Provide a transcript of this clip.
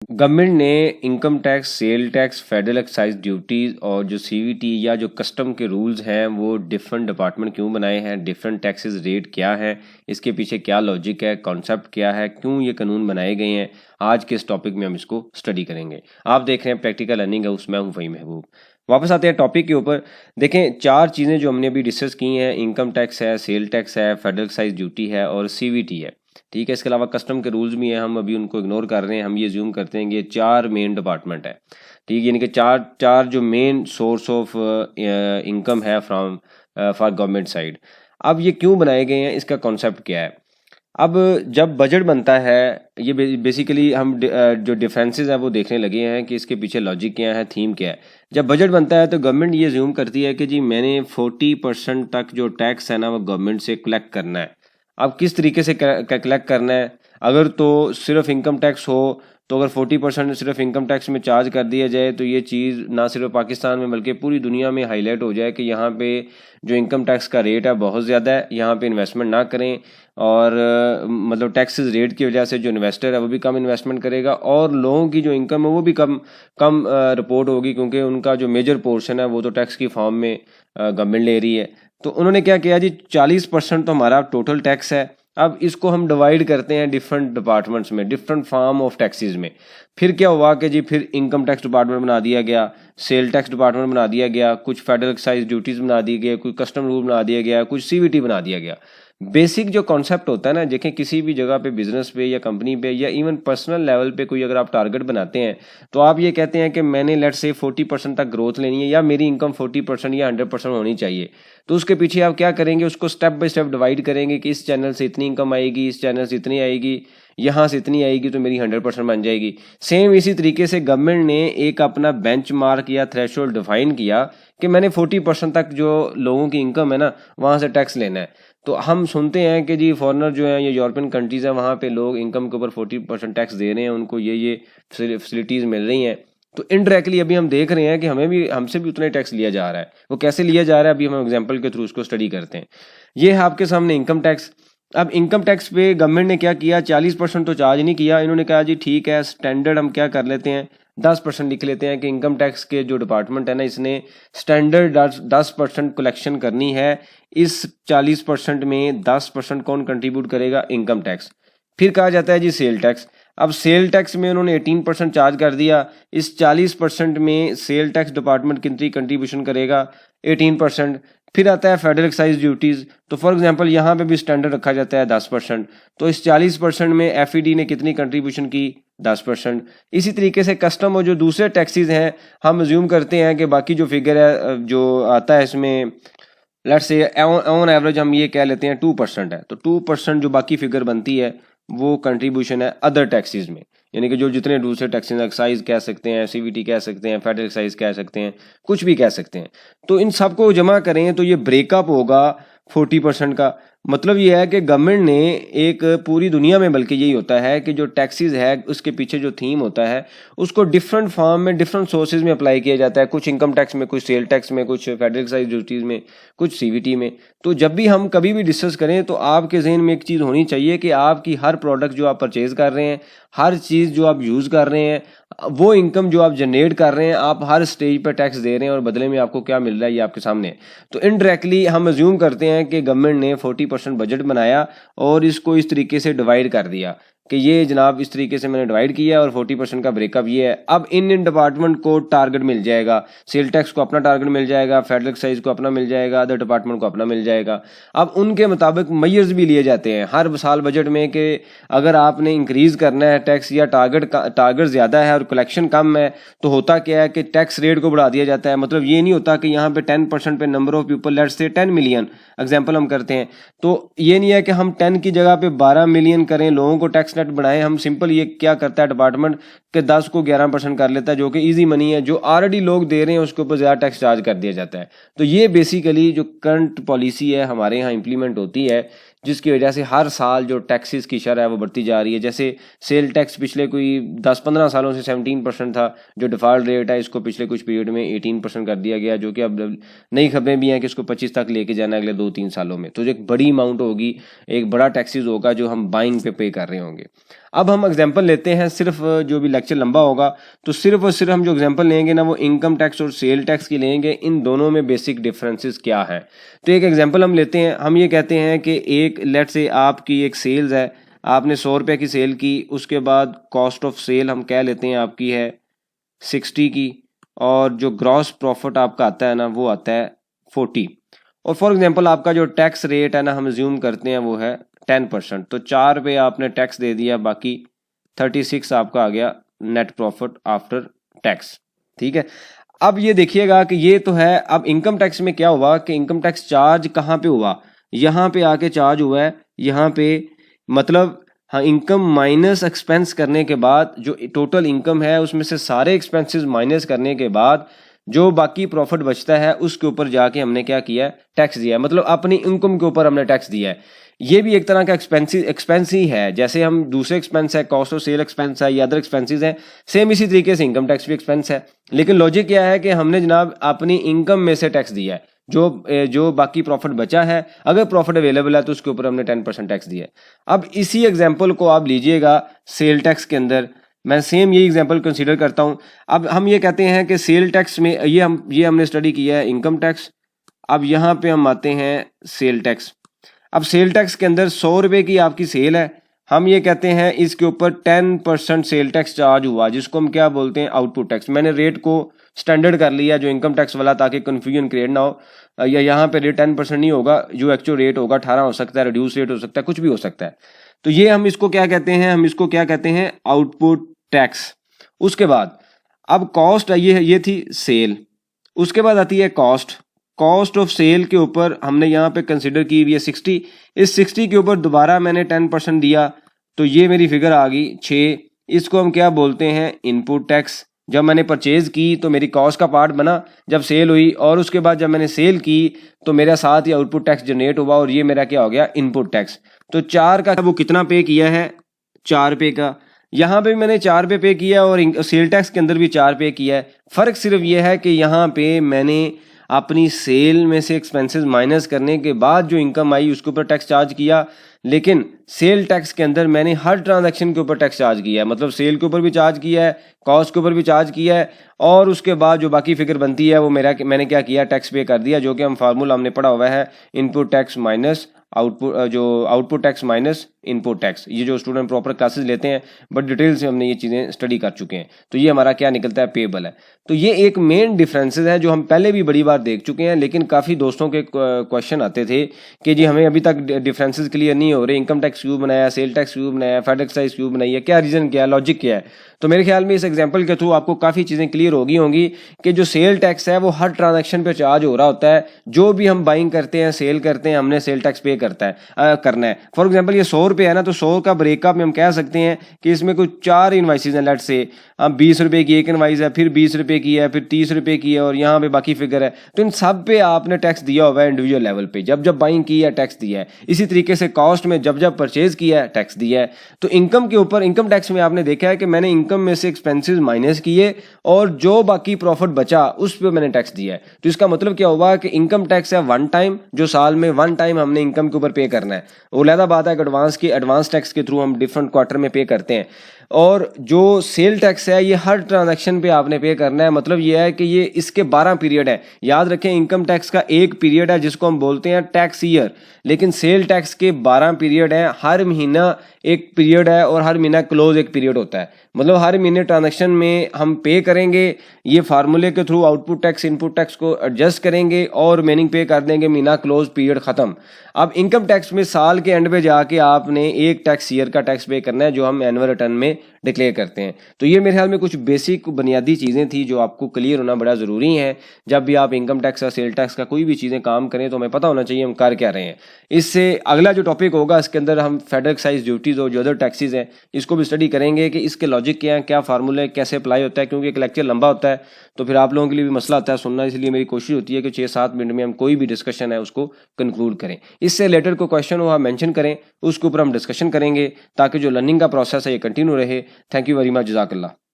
Government ने income tax, sale tax, federal excise duties और जो सीवीटी या जो कस्टम के रूल्स हैं वो डिफरेंट डिपार्टमेंट क्यों बनाए हैं, डिफरेंट टैक्सेस रेट क्या है, इसके पीछे क्या लॉजिक है, कॉन्सेप्ट क्या है, क्यों ये कानून बनाए गए हैं। आज के इस टॉपिक में हम इसको स्टडी करेंगे। आप देख रहे हैं प्रैक्टिकल अर्निंग है, उसमें हूँ फ़हीम महबूब। वापस आते हैं टॉपिक के ऊपर। देखें, चार चीज़ें जो हमने अभी डिस्कस की हैं, इनकम टैक्स है, सेल टैक्स है, फेडरल एक्साइज ड्यूटी है और सीवीटी है। ठीक है, इसके अलावा कस्टम के रूल्स भी हैं, हम अभी उनको इग्नोर कर रहे हैं। हम ये ज्यूम करते हैं कि ये चार मेन डिपार्टमेंट है। ठीक, यानी कि चार जो मेन सोर्स ऑफ इनकम है फ्रॉम फॉर गवर्नमेंट साइड। अब ये क्यों बनाए गए हैं, इसका कॉन्सेप्ट क्या है। अब जब बजट बनता है, ये बेसिकली हम जो डिफरेंसेस हैं वो देखने लगे हैं कि इसके पीछे लॉजिक क्या है, थीम क्या है। जब बजट बनता है तो गवर्नमेंट ये ज्यूम करती है कि जी मैंने 40% तक जो टैक्स है ना वो गवर्नमेंट से कलेक्ट करना है। अब किस तरीके से कलेक्ट करना है, अगर तो सिर्फ इनकम टैक्स हो तो अगर 40% सिर्फ इनकम टैक्स में चार्ज कर दिया जाए तो ये चीज़ ना सिर्फ पाकिस्तान में बल्कि पूरी दुनिया में हाईलाइट हो जाए कि यहाँ पे जो इनकम टैक्स का रेट है बहुत ज़्यादा है, यहाँ पे इन्वेस्टमेंट ना करें। और मतलब टैक्सेस रेट की वजह से जो इन्वेस्टर है वो भी कम इन्वेस्टमेंट करेगा और लोगों की जो इनकम है वो भी कम कम रिपोर्ट होगी, क्योंकि उनका जो मेजर पोर्शन है वो तो टैक्स की फॉर्म में गवर्नमेंट ले रही है। तो उन्होंने क्या किया जी, 40% तो हमारा टोटल टैक्स है। अब इसको हम डिवाइड करते हैं डिफरेंट डिपार्टमेंट्स में, डिफरेंट फॉर्म ऑफ टैक्सेस में। फिर क्या हुआ कि जी फिर इनकम टैक्स डिपार्टमेंट बना दिया गया, सेल टैक्स डिपार्टमेंट बना दिया गया, कुछ फेडरल एक्साइज ड्यूटीज़ बना दिए गए, कुछ कस्टम रूल बना दिया गया, कुछ सीवीटी बना दिया गया। बेसिक जो कॉन्सेप्ट होता है ना, देखें किसी भी जगह पे, बिजनेस पे या कंपनी पे या इवन पर्सनल लेवल पे कोई अगर आप टारगेट बनाते हैं तो आप ये कहते हैं कि मैंने लेट्स से 40% तक ग्रोथ लेनी है या मेरी इनकम 40% या 100% होनी चाहिए। तो उसके पीछे आप क्या करेंगे, उसको स्टेप बाय स्टेप डिवाइड करेंगे कि इस चैनल से इतनी इनकम आएगी, इस चैनल से इतनी आएगी, यहाँ से इतनी आएगी तो मेरी 100% बन जाएगी। सेम इसी तरीके से गवर्नमेंट ने एक अपना बेंचमार्क या थ्रेशोल्ड डिफाइन किया कि मैंने 40% तक जो लोगों की इनकम है ना वहाँ से टैक्स लेना है। तो हम सुनते हैं कि जी फॉरेनर जो है, ये यूरोपियन कंट्रीज़ हैं, वहाँ पे लोग इनकम के ऊपर 40% टैक्स दे रहे हैं, उनको ये फैसिलिटीज़ मिल रही हैं। तो इनडायरेक्टली अभी हम देख रहे हैं कि हमसे भी उतना ही टैक्स लिया जा रहा है। वो कैसे लिया जा रहा है, अभी हम एग्जांपल के थ्रू उसको स्टडी करते हैं। ये है आपके सामने इनकम टैक्स। अब इनकम टैक्स पे गवर्नमेंट ने क्या किया, 40% तो चार्ज नहीं किया। इन्होंने कहा जी ठीक है, स्टैंडर्ड हम क्या कर लेते हैं, 10% लिख लेते हैं कि इनकम टैक्स के जो डिपार्टमेंट है ना, इसने स्टैंडर्ड 10% कलेक्शन करनी है। इस 40% में 10% कौन कंट्रीब्यूट करेगा, इनकम टैक्स। फिर कहा जाता है जी सेल टैक्स। अब सेल टैक्स में उन्होंने 18% चार्ज कर दिया। इस 40% में सेल टैक्स डिपार्टमेंट कितनी कंट्रीब्यूशन करेगा, 18%। फिर आता है फेडरल एक्साइज ड्यूटीज़। तो फॉर एग्जांपल यहाँ पे भी स्टैंडर्ड रखा जाता है 10%। तो इस 40% में एफईडी ने कितनी कंट्रीब्यूशन की, 10%। इसी तरीके से कस्टम और जो दूसरे टैक्सेस हैं, हम अज्यूम करते हैं कि बाकी जो फिगर है जो आता है इसमें, लेट्स से ऑन एवरेज हम ये कह लेते हैं 2% है। तो 2% जो बाकी फिगर बनती है वो कंट्रीब्यूशन है अदर टैक्सेस में, यानी कि जो जितने दूसरे टैक्सेस, एक्साइज कह सकते हैं, सीवीटी कह सकते हैं, फेडरल एक्साइज कह सकते हैं, कुछ भी कह सकते हैं। तो इन सबको जमा करें तो ये ब्रेकअप होगा 40% का। मतलब ये है कि गवर्नमेंट ने एक पूरी दुनिया में, बल्कि यही होता है कि जो टैक्सेस है उसके पीछे जो थीम होता है उसको डिफरेंट फॉर्म में, डिफरेंट सोर्सेज में अप्लाई किया जाता है। कुछ इनकम टैक्स में, कुछ सेल टैक्स में, कुछ फेडरल एक्साइज ड्यूटीज़ में, कुछ सीवीटी में। तो जब भी हम कभी भी डिस्कस करें तो आपके जहन में एक चीज़ होनी चाहिए कि आपकी हर प्रोडक्ट जो आप परचेज कर रहे हैं, हर चीज़ जो आप यूज़ कर रहे हैं, वो इनकम जो आप जनरेट कर रहे हैं, आप हर स्टेज पर टैक्स दे रहे हैं और बदले में आपको क्या मिल रहा है ये आपके सामने है। तो इनडायरेक्टली हम अज्यूम करते हैं कि गवर्नमेंट ने 40% बजट बनाया और इसको इस तरीके से डिवाइड कर दिया कि ये जनाब इस तरीके से मैंने डिवाइड किया और 40% का ब्रेकअप ये है। अब इन डिपार्टमेंट को टारगेट मिल जाएगा, सेल टैक्स को अपना टारगेट मिल जाएगा, फेडरल एक्साइज को अपना मिल जाएगा, अदर डिपार्टमेंट को अपना मिल जाएगा। अब उनके मुताबिक मेजर्स भी लिए जाते हैं हर साल बजट में कि अगर आपने इंक्रीज करना है टैक्स या टारगेट ज़्यादा है और कलेक्शन कम है तो होता क्या है कि टैक्स रेट को बढ़ा दिया जाता है। मतलब ये नहीं होता कि यहाँ पे 10% पे number of people, let's say 10 million example हम करते हैं, तो ये नहीं है कि हम 10 की जगह पे 12 मिलियन करें, लोगों को टैक्स नेट बढ़ाएं। हम सिंपल ये क्या करता है डिपार्टमेंट के 10 को 11% कर लेता है, जो कि इजी मनी है, जो ऑलरेडी लोग दे रहे हैं उसके ऊपर ज़्यादा टैक्स चार्ज कर दिया जाता है। तो ये बेसिकली जो करंट पॉलिसी है हमारे यहाँ इंप्लीमेंट होती है, जिसकी वजह से हर साल जो टैक्सेस की शरह है वो बढ़ती जा रही है। जैसे सेल टैक्स पिछले कोई 10-15 सालों से 17% था, जो डिफ़ॉल्ट रेट है इसको पिछले कुछ पीरियड में 18% कर दिया गया, जो कि अब नई खबरें भी हैं कि इसको 25 तक लेके जाना है अगले 2-3 सालों में। तो जो एक बड़ी अमाउंट होगी, एक बड़ा टैक्सेस होगा जो हम बाइंग पे कर रहे होंगे। अब हम एग्जांपल लेते हैं, सिर्फ जो भी लेक्चर लंबा होगा तो सिर्फ और सिर्फ हम जो एग्जांपल लेंगे ना वो इनकम टैक्स और सेल टैक्स की लेंगे, इन दोनों में बेसिक डिफरेंसेस क्या है। तो एक एग्जांपल हम लेते हैं, हम ये कहते हैं कि एक लेट से आपकी एक सेल्स है, आपने 100 रुपये की सेल की, उसके बाद कॉस्ट ऑफ सेल हम कह लेते हैं आपकी है 60 की, और जो ग्रॉस प्रॉफिट आपका आता है ना वो आता है 40, और फॉर एग्जांपल आपका जो टैक्स रेट है ना हम अज्यूम करते हैं वो है 10%। तो 4 रुपये आपने टैक्स दे दिया, बाकी 36 आपका आ गया नेट प्रॉफिट आफ्टर टैक्स। ठीक है, अब ये देखिएगा कि ये तो है। अब इनकम टैक्स में क्या हुआ कि इनकम टैक्स चार्ज कहाँ पे हुआ, यहाँ पे आके चार्ज हुआ है, यहाँ पे मतलब हाँ इनकम माइनस एक्सपेंस करने के बाद जो टोटल इनकम है उसमें से सारे एक्सपेंसेस माइनस करने के बाद जो बाकी प्रॉफिट बचता है उसके ऊपर जाके हमने क्या किया है, टैक्स दिया है। मतलब अपनी इनकम के ऊपर हमने टैक्स दिया है। ये भी एक तरह का एक्सपेंस ही है, जैसे हम दूसरे एक्सपेंस है, कॉस्ट ऑफ सेल एक्सपेंस है या अदर एक्सपेंसेस है, सेम इसी तरीके से इनकम टैक्स भी एक्सपेंस है। लेकिन लॉजिक क्या है कि हमने जनाब अपनी इनकम में से टैक्स दिया है, जो बाकी प्रॉफिट बचा है, अगर प्रॉफिट अवेलेबल है तो उसके ऊपर हमने 10% टैक्स दिया है। अब इसी एग्जांपल को आप लीजिएगा सेल टैक्स के अंदर, मैं सेम यही एग्जांपल कंसीडर करता हूं। अब हम ये कहते हैं कि सेल टैक्स में ये हमने स्टडी किया है इनकम टैक्स। अब यहाँ पे हम आते हैं सेल टैक्स। अब सेल टैक्स के अंदर 100 रुपये की आपकी सेल है, हम ये कहते हैं इसके ऊपर 10% सेल टैक्स चार्ज हुआ, जिसको हम क्या बोलते हैं, आउटपुट टैक्स। मैंने रेट को स्टैंडर्ड कर लिया जो इनकम टैक्स वाला, ताकि कन्फ्यूजन क्रिएट ना हो। या यहाँ पे रेट 10% नहीं होगा, जो एक्चुअल रेट होगा 18 हो सकता है, रिड्यूस रेट हो सकता है, कुछ भी हो सकता है। तो ये हम इसको क्या कहते हैं, हम इसको क्या कहते हैं, आउटपुट टैक्स। उसके बाद अब कॉस्ट ये थी सेल, उसके बाद आती है कॉस्ट ऑफ सेल के ऊपर हमने यहाँ पे कंसिडर की हुई है 60। इस 60 के ऊपर दोबारा मैंने 10% दिया, तो ये मेरी फिगर आ गई 6। इसको हम क्या बोलते हैं, इनपुट टैक्स। जब मैंने परचेज की तो मेरी कॉस्ट का पार्ट बना जब सेल हुई, और उसके बाद जब मैंने सेल की तो मेरा साथ ही आउटपुट टैक्स जनरेट हुआ, और ये मेरा क्या हो गया, इनपुट टैक्स। तो 4 का वो कितना पे किया है, 4 रुपये का। यहाँ पे भी मैंने 4 रुपये पे किया और सेल टैक्स के अंदर भी 4 पे किया है। फ़र्क सिर्फ ये है कि यहाँ पे मैंने अपनी सेल में से एक्सपेंसेस माइनस करने के बाद जो इनकम आई उसके ऊपर टैक्स चार्ज किया, लेकिन सेल टैक्स के अंदर मैंने हर ट्रांजैक्शन के ऊपर टैक्स चार्ज किया है। मतलब सेल के ऊपर भी चार्ज किया है, कॉस्ट के ऊपर भी चार्ज किया है, और उसके बाद जो बाकी फिगर बनती है वो मैंने क्या किया, टैक्स पे कर दिया, जो कि हम फार्मूला हमने पढ़ा हुआ है, input tax minus output tax minus input tax. ये जो स्टूडेंट प्रॉपर क्लासेस लेते हैं बट डिटेल से हमने ये चीज़ें स्टडी कर चुके हैं, तो ये हमारा क्या निकलता है, पेबल है। तो ये एक मेन डिफरेंसेस है जो हम पहले भी बड़ी बार देख चुके हैं, लेकिन काफ़ी दोस्तों के क्वेश्चन आते थे कि जी हमें अभी तक डिफरेंसेस क्लियर नहीं हो रहे, इनकम टैक्स क्यों बनाया, सेल टैक्स क्यों बनाया, फेड एक्साइज क्यों बनाई है, क्या रीज़न क्या है, लॉजिक क्या है। तो मेरे ख्याल में इस एग्जाम्पल के थ्रू आपको काफ़ी चीज़ें क्लियर होंगी कि जो सेल टैक्स है वो हर ट्रांजैक्शन पे चार्ज हो रहा होता है। जो भी हम बाइंग करते हैं, सेल करते हैं, हमने सेल टैक्स पे करना है। फॉर एग्जांपल ये 100 रुपये है ना, तो 100 का ब्रेकअप में हम कह सकते हैं कि इसमें कुछ 4 इनवाइसेज हैं। लेट से अब 20 रुपये की एक इनवाइस है, फिर 20 रुपये की है, फिर 30 रुपये की है, और यहाँ पे बाकी फिगर है। तो इन सब पे आपने टैक्स दिया हुआ है इंडिविजुअल लेवल पे, जब जब बाइंग की है टैक्स दिया है। इसी तरीके से कॉस्ट में जब जब परचेज किया है टैक्स दिया है। तो इनकम के ऊपर इनकम टैक्स में आपने देखा है कि मैंने इनकम में से एक्सपेंसेस माइनस किए और जो बाकी प्रॉफिट बचा उस पर मैंने टैक्स दिया है। तो इसका मतलब क्या हुआ कि इनकम टैक्स है वन टाइम, जो साल में वन टाइम हमने इनकम के ऊपर पे करना है। वो अलग बात है कि एडवांस टैक्स के थ्रू हम डिफरेंट क्वार्टर में पे करते हैं, और जो सेल टैक्स है ये हर ट्रांजैक्शन पे आपने पे करना है। मतलब ये है कि ये इसके 12 पीरियड है। याद रखें, इनकम टैक्स का एक पीरियड है जिसको हम बोलते हैं टैक्स ईयर, लेकिन सेल टैक्स के 12 पीरियड हैं। हर महीना एक पीरियड है और हर महीना क्लोज एक पीरियड होता है। मतलब हर महीने ट्रांजैक्शन में हम पे करेंगे, ये फार्मूले के through output tax input tax को एडजस्ट करेंगे और रिमेनिंग पे कर देंगे, महीना क्लोज, पीरियड खत्म। अब इनकम टैक्स में साल के एंड पे जाके आपने एक टैक्स ईयर का टैक्स पे करना है, जो हम एनुअल रिटर्न में डिक्लेयर करते हैं। तो ये मेरे ख्याल में कुछ बेसिक बुनियादी चीज़ें थी जो आपको क्लियर होना बड़ा ज़रूरी है। जब भी आप इनकम टैक्स या सेल टैक्स का कोई भी चीज़ें काम करें तो हमें पता होना चाहिए हम कर क्या रहे हैं। इससे अगला जो टॉपिक होगा इसके अंदर हम फेडरल एक्साइज ड्यूटीज़ और जो अदर टैक्सेस हैं इसको भी स्टडी करेंगे कि इसके लॉजिक क्या है, क्या फार्मूला है, कैसे अप्लाई होता है। क्योंकि एक लेक्चर लंबा होता है तो फिर आप लोगों के लिए भी मसला आता है सुनना, इसलिए मेरी कोशिश होती है कि 6-7 मिनट में हम कोई भी डिस्कशन है उसको कंक्लूड करें। इससे रिलेटेड कोई क्वेश्चन हो आप मेंशन करें, उसके ऊपर हम डिस्कशन करेंगे ताकि जो लर्निंग का प्रोसेस है ये कंटिन्यू रहे। थैंक यू वेरी मच, जज़ाकल्लाह।